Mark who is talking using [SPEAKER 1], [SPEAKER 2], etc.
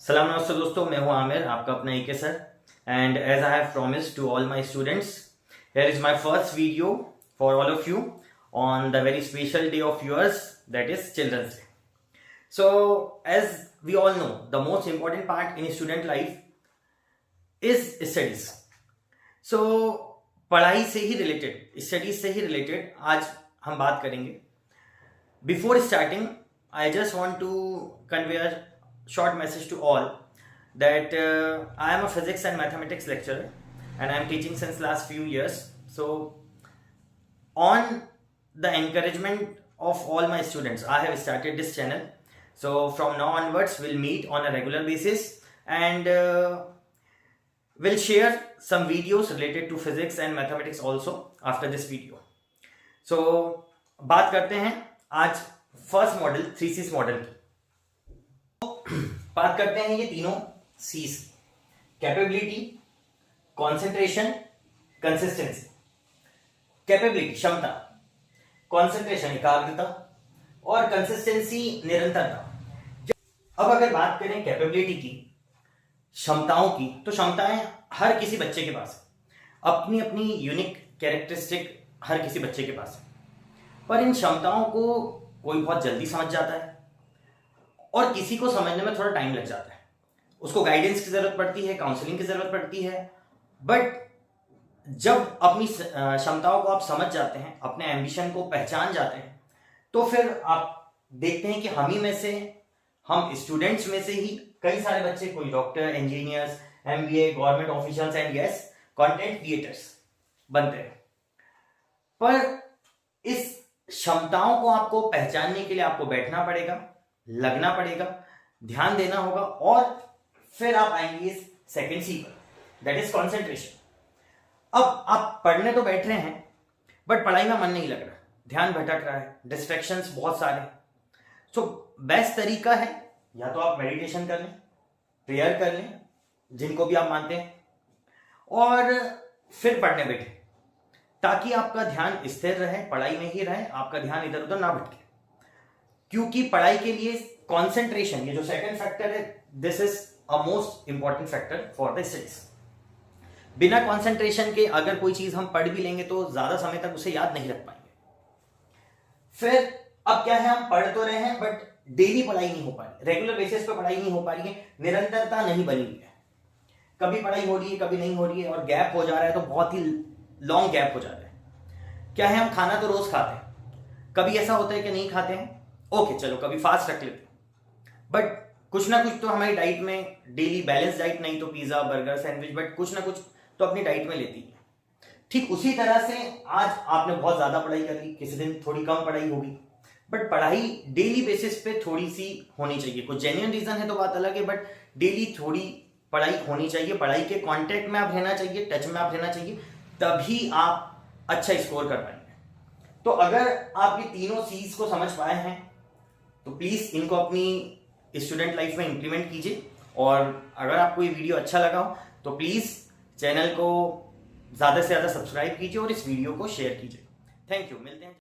[SPEAKER 1] सलाम नमस्ते दोस्तों, मैं हूं आमिर, आपका अपना AK sir. And as I have promised to all my students, here is my first video for all of you on the very special day of yours, that is Children's Day. So, as we all know, the most important part in student life is studies. So, पढ़ाई से ही related, studies से ही related आज हम बात करेंगे। Before starting, I just want to convey a short message to all that I am a physics and mathematics lecturer and I am teaching since last few years. So, on the encouragement of all my students, I have started this channel. So from now onwards we'll meet on a regular basis and we'll share some videos related to physics and mathematics also after this video. So बात करते हैं आज first model 3C's model की। बात करते हैं ये तीनों C's: capability, concentration, consistency. Capability क्षमता, कॉन्सेंट्रेशन एकाग्रता और कंसिस्टेंसी निरंतरता। अब अगर बात करें कैपेबिलिटी की, क्षमताओं की, तो क्षमताएं हर किसी बच्चे के पास है, अपनी अपनी यूनिक कैरेक्टरिस्टिक हर किसी बच्चे के पास है। पर इन क्षमताओं को कोई बहुत जल्दी समझ जाता है और किसी को समझने में थोड़ा टाइम लग जाता है। उसको गाइडेंस की जरूरत पड़ती है, काउंसलिंग की जरूरत पड़ती है। बट जब अपनी क्षमताओं को आप समझ जाते हैं, अपने एम्बिशन को पहचान जाते हैं, तो फिर आप देखते हैं कि हम स्टूडेंट्स में से ही कई सारे बच्चे, कोई doctor, engineers, MBA, government officials and yes content creators बनते हैं। पर इस क्षमताओं को आपको पहचानने के लिए आपको बैठना पड़ेगा, लगना पड़ेगा, ध्यान देना होगा और फिर आप आएंगे इस सेकेंड सी पर, दैट इज कॉन्सेंट्रेशन। अब आप पढ़ने तो बैठ रहे हैं बट पढ़ाई में मन नहीं लग रहा, ध्यान भटक रहा है, डिस्ट्रैक्शंस बहुत सारे। सो बेस्ट तरीका है या तो आप मेडिटेशन कर लें, प्रेयर कर लें, जिनको भी आप मानते हैं, और फिर पढ़ने बैठे ताकि आपका ध्यान स्थिर रहे, पढ़ाई में ही रहे, आपका ध्यान इधर उधर ना भटके। क्योंकि पढ़ाई के लिए कॉन्सेंट्रेशन, ये जो सेकंड फैक्टर है, this is a most important factor for the studies. बिना कंसंट्रेशन के अगर कोई चीज हम पढ़ भी लेंगे तो ज्यादा समय तक उसे याद नहीं रख पाएंगे। फिर अब क्या है, हम पढ़ तो रहे हैं बट डेली पढ़ाई नहीं हो पा रही, रेगुलर बेसिस पे पढ़ाई नहीं हो पा रही है, निरंतरता नहीं बनी हुई है। कभी पढ़ाई हो रही है, कभी नहीं हो रही है, और गैप हो जा रहा है तो बहुत ही लॉन्ग गैप हो जा रहा है। क्या है, हम खाना तो रोज खाते हैं, कभी ऐसा होता है कि नहीं खाते हैं, ओके चलो कभी फास्ट रख लेते हैं, बट कुछ ना कुछ तो हमारी डाइट में, डेली बैलेंस डाइट नहीं तो पिज्जा, बर्गर, सैंडविच, बट कुछ ना कुछ तो अपनी डाइट में लेती है। ठीक उसी तरह से आज आपने बहुत ज्यादा पढ़ाई कर ली, किसी दिन थोड़ी कम पढ़ाई होगी, बट पढ़ाई डेली बेसिस पे थोड़ी सी होनी चाहिए। कुछ जेन्युइन रीजन है तो बात अलग है, बट डेली थोड़ी पढ़ाई होनी चाहिए। पढ़ाई के कांटेक्ट में आप रहना चाहिए, टच में आप रहना चाहिए, तभी आप अच्छा स्कोर कर पाएंगे। तो अगर आप ये तीनों चीज को समझ पाए हैं तो प्लीज इनको अपनी स्टूडेंट लाइफ में इंप्लीमेंट कीजिए। और अगर आपको ये वीडियो अच्छा लगा हो तो प्लीज चैनल को ज्यादा से ज्यादा सब्सक्राइब कीजिए और इस वीडियो को शेयर कीजिए। थैंक यू, मिलते हैं।